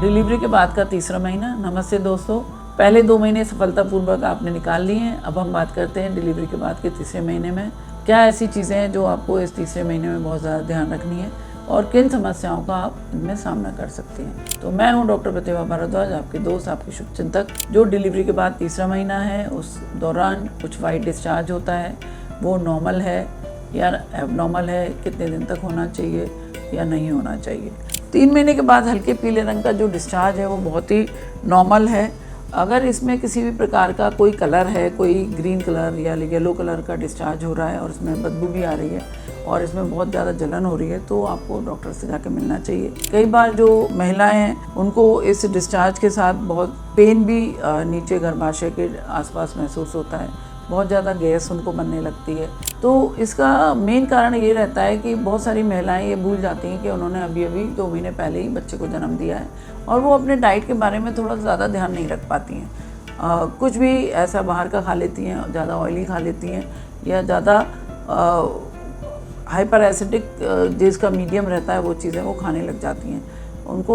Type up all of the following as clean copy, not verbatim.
Delivery के बाद का तीसरा महीना। नमस्ते दोस्तों, पहले 2 महीने सफलतापूर्वक आपने निकाल लिए हैं। अब हम बात करते हैं डिलीवरी के बाद के तीसरे महीने में क्या ऐसी चीज़ें हैं जो आपको इस तीसरे महीने में बहुत ज़्यादा ध्यान रखनी है और किन समस्याओं का आप इनमें सामना कर सकती हैं। तो मैं हूं डॉक्टर प्रतिभा भारद्वाज, आपके दोस्त, आपके शुभचिंतक। जो डिलीवरी के बाद तीसरा महीना है उस दौरान कुछ वाइट डिस्चार्ज होता है, वो नॉर्मल है या एबनॉर्मल है, कितने दिन तक होना चाहिए या नहीं होना चाहिए। 3 महीने के बाद हल्के पीले रंग का जो डिस्चार्ज है वो बहुत ही नॉर्मल है। अगर इसमें किसी भी प्रकार का कोई कलर है, कोई ग्रीन कलर या येलो कलर का डिस्चार्ज हो रहा है और इसमें बदबू भी आ रही है और इसमें बहुत ज़्यादा जलन हो रही है, तो आपको डॉक्टर से जाकर मिलना चाहिए। कई बार जो महिलाएं हैं उनको इस डिस्चार्ज के साथ बहुत पेन भी नीचे गर्भाशय के आसपास महसूस होता है, बहुत ज़्यादा गैस उनको बनने लगती है। तो इसका मेन कारण ये रहता है कि बहुत सारी महिलाएं ये भूल जाती हैं कि उन्होंने अभी 2 महीने पहले ही बच्चे को जन्म दिया है और वो अपने डाइट के बारे में थोड़ा ज़्यादा ध्यान नहीं रख पाती हैं। कुछ भी ऐसा बाहर का खा लेती हैं, ज़्यादा ऑयली खा लेती हैं या ज़्यादा हाइपर एसिडिक जिसका मीडियम रहता है वो चीज़ें वो खाने लग जाती हैं। उनको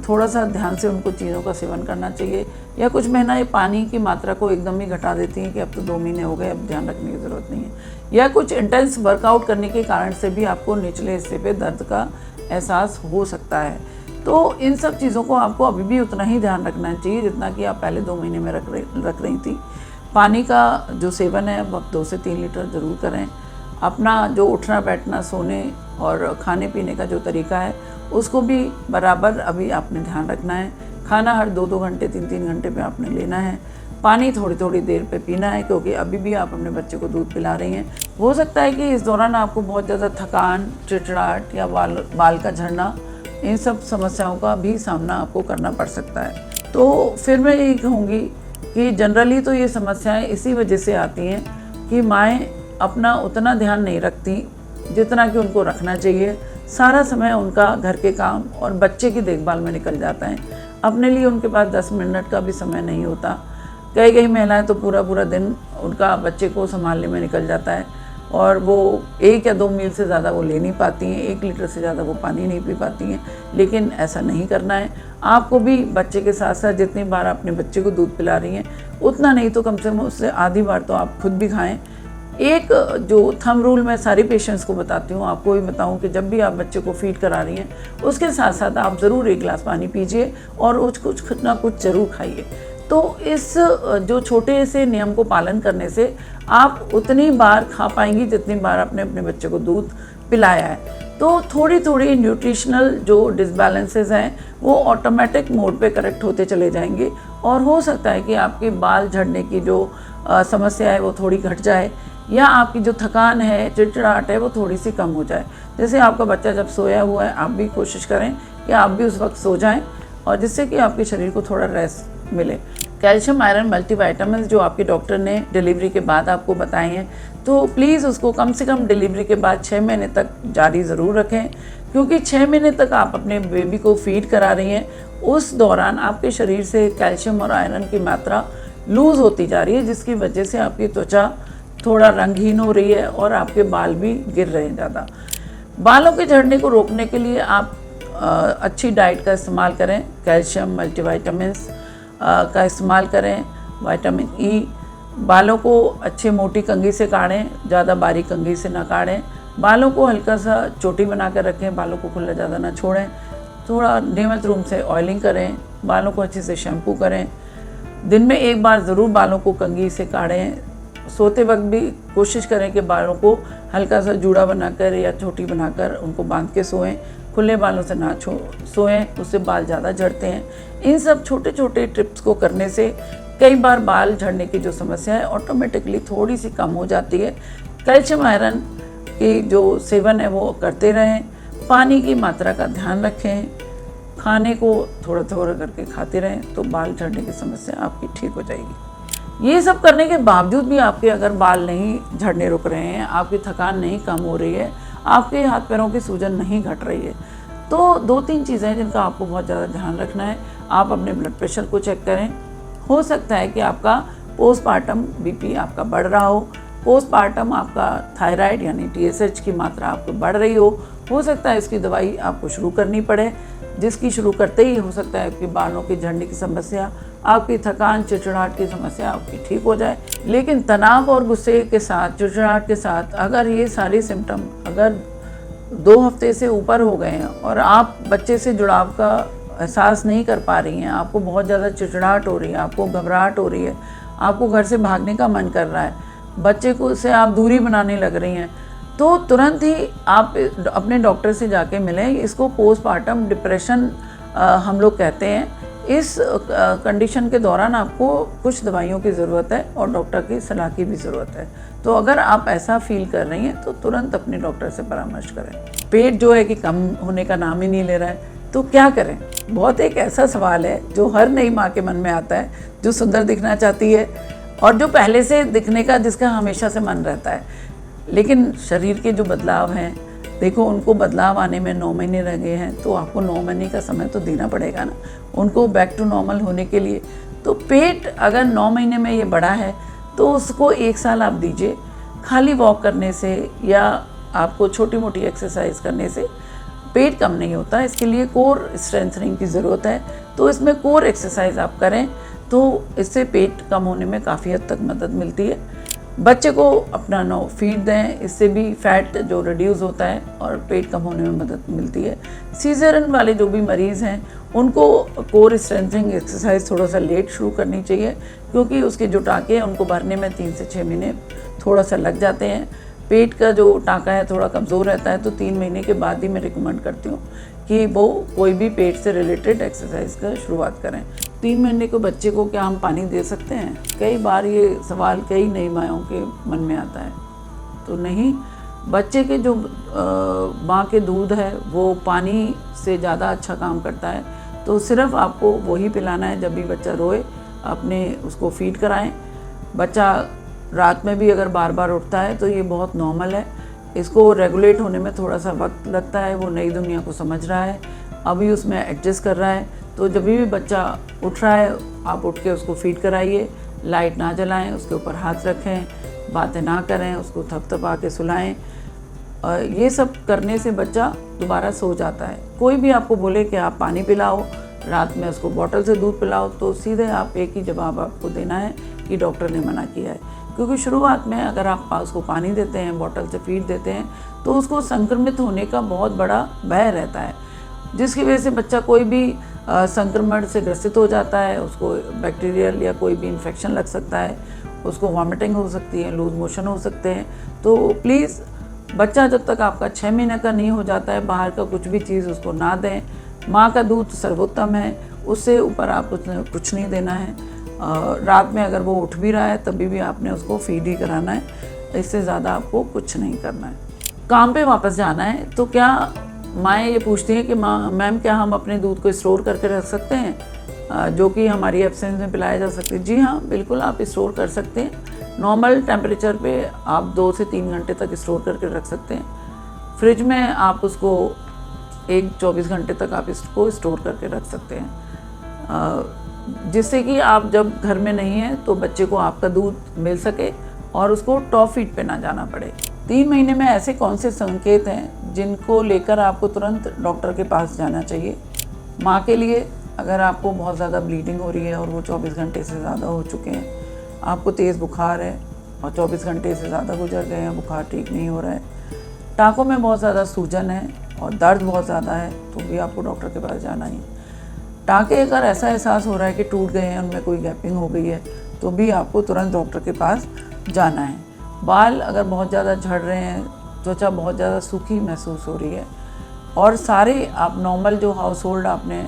थोड़ा सा ध्यान से उनको चीज़ों का सेवन करना चाहिए। या कुछ महिलाएं पानी की मात्रा को एकदम ही घटा देती हैं कि अब तो 2 महीने हो गए, अब ध्यान रखने की ज़रूरत नहीं है। या कुछ इंटेंस वर्कआउट करने के कारण से भी आपको निचले हिस्से पे दर्द का एहसास हो सकता है। तो इन सब चीज़ों को आपको अभी भी उतना ही ध्यान रखना चाहिए जितना कि आप पहले 2 महीने में रख रही थी। पानी का जो सेवन है वो आप 2 से 3 लीटर ज़रूर करें। अपना जो उठना बैठना, सोने और खाने पीने का जो तरीका है उसको भी बराबर अभी आपने ध्यान रखना है। खाना हर 2-2 घंटे, 3-3 घंटे पे आपने लेना है। पानी थोड़ी देर पे पीना है क्योंकि अभी भी आप अपने बच्चे को दूध पिला रही हैं। हो सकता है कि इस दौरान आपको बहुत ज़्यादा थकान, चिड़चिड़ाहट या बाल का झड़ना, इन सब समस्याओं का भी सामना आपको करना पड़ सकता है। तो फिर मैं यही कहूँगी कि जनरली तो ये समस्याएँ इसी वजह से आती हैं कि माएँ अपना उतना ध्यान नहीं रखती जितना कि उनको रखना चाहिए। सारा समय उनका घर के काम और बच्चे की देखभाल में निकल जाता है। अपने लिए उनके पास 10 मिनट का भी समय नहीं होता। कई महिलाएं तो पूरा दिन उनका बच्चे को संभालने में निकल जाता है और वो 1 या 2 मील से ज़्यादा वो ले नहीं पाती हैं, 1 लीटर से ज़्यादा वो पानी नहीं पी पाती हैं। लेकिन ऐसा नहीं करना है। आपको भी बच्चे के साथ साथ जितनी बार अपने बच्चे को दूध पिला रही हैं उतना नहीं तो कम से कम उससे आधी बार तो आप खुद भी खाएँ। एक जो थंब रूल मैं सारी पेशेंट्स को बताती हूँ, आपको भी बताऊँ कि जब भी आप बच्चे को फीड करा रही हैं उसके साथ साथ आप ज़रूर 1 गिलास पानी पीजिए और कुछ ना कुछ ज़रूर खाइए। तो इस जो छोटे से नियम को पालन करने से आप उतनी बार खा पाएंगी जितनी बार आपने अपने बच्चे को दूध पिलाया है। तो थोड़ी न्यूट्रिशनल जो डिसबैलेंसेस हैं वो ऑटोमेटिक मोड पे करेक्ट होते चले जाएंगे और हो सकता है कि आपके बाल झड़ने की जो समस्या है वो थोड़ी घट जाए या आपकी जो थकान है, चिड़चिड़ाहट है, वो थोड़ी सी कम हो जाए। जैसे आपका बच्चा जब सोया हुआ है, आप भी कोशिश करें कि आप भी उस वक्त सो जाएं और जिससे कि आपके शरीर को थोड़ा रेस्ट मिले। कैल्शियम, आयरन, मल्टीविटामिन जो आपके डॉक्टर ने डिलीवरी के बाद आपको बताए हैं, तो प्लीज़ उसको कम से कम डिलीवरी के बाद 6 महीने तक जारी ज़रूर रखें क्योंकि 6 महीने तक आप अपने बेबी को फीड करा रही हैं। उस दौरान आपके शरीर से कैल्शियम और आयरन की मात्रा लूज़ होती जा रही है जिसकी वजह से आपकी त्वचा थोड़ा रंगहीन हो रही है और आपके बाल भी गिर रहे हैं ज़्यादा। बालों के झड़ने को रोकने के लिए आप अच्छी डाइट का इस्तेमाल करें। कैल्शियम, मल्टीविटामिन्स का इस्तेमाल करें, विटामिन ई। बालों को अच्छे मोटी कंघी से काढ़ें, ज़्यादा बारीक कंघी से ना काढ़ें। बालों को हल्का सा चोटी बना कर रखें, बालों को खुला ज़्यादा ना छोड़ें। थोड़ा नियमित रूप से ऑयलिंग करें, बालों को अच्छे से शैम्पू करें। दिन में 1 बार ज़रूर बालों को कंघी से काढ़ें। सोते वक्त भी कोशिश करें कि बालों को हल्का सा जूड़ा बनाकर या चोटी बनाकर उनको बांध के सोएं। खुले बालों से ना सोएं, उससे बाल ज़्यादा झड़ते हैं। इन सब छोटे टिप्स को करने से कई बार बाल झड़ने की जो समस्या है ऑटोमेटिकली थोड़ी सी कम हो जाती है। कैल्शियम, आयरन की जो सेवन है वो करते रहें। पानी की मात्रा का ध्यान रखें। खाने को थोड़ा करके खाते रहें तो बाल झड़ने की समस्या आपकी ठीक हो जाएगी। ये सब करने के बावजूद भी आपके अगर बाल नहीं झड़ने रुक रहे हैं, आपकी थकान नहीं कम हो रही है, आपके हाथ पैरों की सूजन नहीं घट रही है, तो 2-3 चीज़ें हैं जिनका आपको बहुत ज़्यादा ध्यान रखना है। आप अपने ब्लड प्रेशर को चेक करें। हो सकता है कि आपका पोस्टमार्टम बीपी आपका बढ़ रहा हो, पोस्टमार्टम आपका थायराइड यानी TSH की मात्रा आपको बढ़ रही हो सकता है इसकी दवाई आपको शुरू करनी पड़े। जिसकी शुरू करते ही हो सकता है कि बालों की झड़ने की समस्या, आपकी थकान, चिड़चिड़ाहट की समस्या आपकी ठीक हो जाए। लेकिन तनाव और गुस्से के साथ, चिड़चिड़ाहट के साथ अगर ये सारे सिम्टम अगर 2 हफ्ते से ऊपर हो गए हैं और आप बच्चे से जुड़ाव का एहसास नहीं कर पा रही हैं, आपको बहुत ज़्यादा चिड़चिड़ाहट हो रही है, आपको घबराहट हो रही है, आपको घर से भागने का मन कर रहा है, बच्चे को से आप दूरी बनाने लग रही हैं, तो तुरंत ही आप अपने डॉक्टर से जाके मिलें। इसको पोस्टमार्टम डिप्रेशन हम लोग कहते हैं। इस कंडीशन के दौरान आपको कुछ दवाइयों की ज़रूरत है और डॉक्टर की सलाह की भी ज़रूरत है। तो अगर आप ऐसा फील कर रही हैं तो तुरंत अपने डॉक्टर से परामर्श करें। पेट जो है कि कम होने का नाम ही नहीं ले रहा है, तो क्या करें? बहुत एक ऐसा सवाल है जो हर नई माँ के मन में आता है, जो सुंदर दिखना चाहती है और जो पहले से दिखने का जिसका हमेशा से मन रहता है। लेकिन शरीर के जो बदलाव हैं, देखो उनको बदलाव आने में 9 महीने लगे हैं, तो आपको 9 महीने का समय तो देना पड़ेगा ना उनको बैक टू नॉर्मल होने के लिए। तो पेट अगर 9 महीने में ये बड़ा है तो उसको 1 साल आप दीजिए। खाली वॉक करने से या आपको छोटी मोटी एक्सरसाइज करने से पेट कम नहीं होता। इसके लिए कोर स्ट्रेंथनिंग की ज़रूरत है, तो इसमें कोर एक्सरसाइज आप करें तो इससे पेट कम होने में काफ़ी हद तक मदद मिलती है। बच्चे को अपना नो फीड दें, इससे भी फैट जो रिड्यूस होता है और पेट कम होने में मदद मिलती है। सीजरियन वाले जो भी मरीज़ हैं उनको कोर स्ट्रेंथनिंग एक्सरसाइज थोड़ा सा लेट शुरू करनी चाहिए, क्योंकि उसके जो टाँके हैं उनको भरने में 3 से 6 महीने थोड़ा सा लग जाते हैं। पेट का जो टाँका है थोड़ा कमज़ोर रहता है, तो 3 महीने के बाद ही मैं रिकमेंड करती हूँ कि वो कोई भी पेट से रिलेटेड एक्सरसाइज का शुरुआत करें। 3 महीने के बच्चे को क्या हम पानी दे सकते हैं? कई बार ये सवाल कई नई माँओं के मन में आता है। तो नहीं, बच्चे के जो माँ के दूध है वो पानी से ज़्यादा अच्छा काम करता है। तो सिर्फ आपको वही पिलाना है जब भी बच्चा रोए, अपने उसको फीड कराएं। बच्चा रात में भी अगर बार बार उठता है तो ये बहुत नॉर्मल है। इसको रेगुलेट होने में थोड़ा सा वक्त लगता है, वो नई दुनिया को समझ रहा है, अभी उसमें एडजस्ट कर रहा है। तो जब भी बच्चा उठ रहा है आप उठ के उसको फीड कराइए, लाइट ना जलाएं, उसके ऊपर हाथ रखें, बातें ना करें, उसको थपथपा के सुलाएं। ये सब करने से बच्चा दोबारा सो जाता है। कोई भी आपको बोले कि आप पानी पिलाओ, रात में उसको बॉटल से दूध पिलाओ, तो सीधे आप एक ही जवाब आपको देना है कि डॉक्टर ने मना किया है। क्योंकि शुरुआत में अगर आप उसको पानी देते हैं, बॉटल से फीड देते हैं, तो उसको संक्रमित होने का बहुत बड़ा भय रहता है, जिसकी वजह से बच्चा कोई भी संक्रमण से ग्रसित हो जाता है। उसको बैक्टीरियल या कोई भी इन्फेक्शन लग सकता है, उसको वॉमिटिंग हो सकती है, लूज मोशन हो सकते हैं। तो प्लीज़ बच्चा जब तक आपका 6 महीने का नहीं हो जाता है, बाहर का कुछ भी चीज़ उसको ना दें। माँ का दूध सर्वोत्तम है, उससे ऊपर आप कुछ नहीं देना है। रात में अगर वो उठ भी रहा है तभी भी आपने उसको फीड ही कराना है, इससे ज़्यादा आपको कुछ नहीं करना है। काम पे वापस जाना है तो क्या माएँ ये पूछती हैं कि मैम क्या हम अपने दूध को स्टोर करके रख सकते हैं, जो कि हमारी एब्सेंस में पिलाया जा सकता है? जी हाँ, बिल्कुल आप स्टोर कर सकते हैं। नॉर्मल टेम्परेचर पे आप 2 से 3 घंटे तक स्टोर करके रख सकते हैं। फ्रिज में आप उसको 24 घंटे तक आप इसको स्टोर करके रख सकते हैं, जिससे कि आप जब घर में नहीं हैं तो बच्चे को आपका दूध मिल सके और उसको टॉप फीड पे ना जाना पड़े। 3 महीने में ऐसे कौन से संकेत हैं जिनको लेकर आपको तुरंत डॉक्टर के पास जाना चाहिए? माँ के लिए, अगर आपको बहुत ज़्यादा ब्लीडिंग हो रही है और वो 24 घंटे से ज़्यादा हो चुके हैं, आपको तेज़ बुखार है और 24 घंटे से ज़्यादा गुजर गए हैं, बुखार ठीक नहीं हो रहा है, टाँकों में बहुत ज़्यादा सूजन है और दर्द बहुत ज़्यादा है, तो भी आपको डॉक्टर के पास जाना ही। टाँके अगर ऐसा एहसास हो रहा है कि टूट गए हैं, उनमें कोई गैपिंग हो गई है, तो भी आपको तुरंत डॉक्टर के पास जाना है। बाल अगर बहुत ज़्यादा झड़ रहे हैं, त्वचा बहुत ज़्यादा सूखी महसूस हो रही है और सारे आप नॉर्मल जो हाउस होल्ड आपने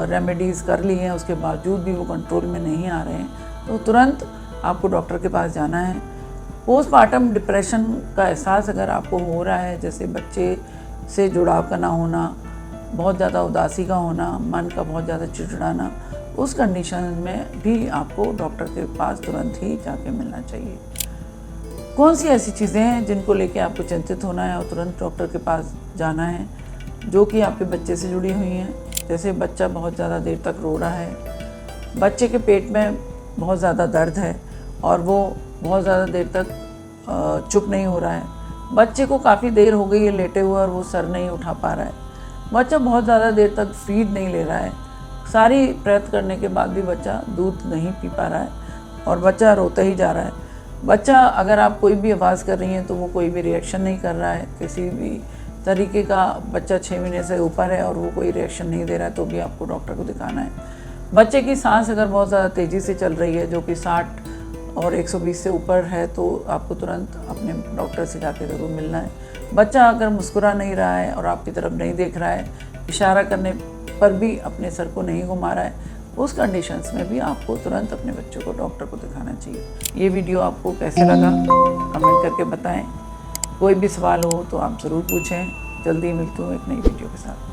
रेमेडीज़ कर ली हैं उसके बावजूद भी वो कंट्रोल में नहीं आ रहे हैं, तो तुरंत आपको डॉक्टर के पास जाना है। पोस्टमार्टम डिप्रेशन का एहसास अगर आपको हो रहा है, जैसे बच्चे से जुड़ाव का ना होना, बहुत ज़्यादा उदासी का होना, मन का बहुत ज़्यादा चिड़चिड़ाना, उस कंडीशन में भी आपको डॉक्टर के पास तुरंत ही जाके मिलना चाहिए। कौन सी ऐसी चीज़ें हैं जिनको लेके आपको चिंतित होना है और तुरंत डॉक्टर के पास जाना है, जो कि आपके बच्चे से जुड़ी हुई हैं? जैसे बच्चा बहुत ज़्यादा देर तक रो रहा है, बच्चे के पेट में बहुत ज़्यादा दर्द है और वो बहुत ज़्यादा देर तक चुप नहीं हो रहा है, बच्चे को काफ़ी देर हो गई है लेटे हुए और वो सर नहीं उठा पा रहा है, बच्चा बहुत ज़्यादा देर तक फीड नहीं ले रहा है, सारी प्रयत्न करने के बाद भी बच्चा दूध नहीं पी पा रहा है और बच्चा रोता ही जा रहा है। बच्चा अगर आप कोई भी आवाज़ कर रही हैं तो वो कोई भी रिएक्शन नहीं कर रहा है, किसी भी तरीके का बच्चा 6 महीने से ऊपर है और वो कोई रिएक्शन नहीं दे रहा है, तो भी आपको डॉक्टर को दिखाना है। बच्चे की सांस अगर बहुत ज़्यादा तेज़ी से चल रही है, जो कि 60 और 120 से ऊपर है, तो आपको तुरंत अपने डॉक्टर से जाके ज़रूर मिलना है। बच्चा अगर मुस्कुरा नहीं रहा है और आपकी तरफ नहीं देख रहा है, इशारा करने पर भी अपने सर को नहीं घुमा रहा है, उस कंडीशंस में भी आपको तुरंत अपने बच्चों को डॉक्टर को दिखाना चाहिए। ये वीडियो आपको कैसे लगा कमेंट करके बताएं। कोई भी सवाल हो तो आप ज़रूर पूछें। जल्दी मिलती हूँ एक नई वीडियो के साथ।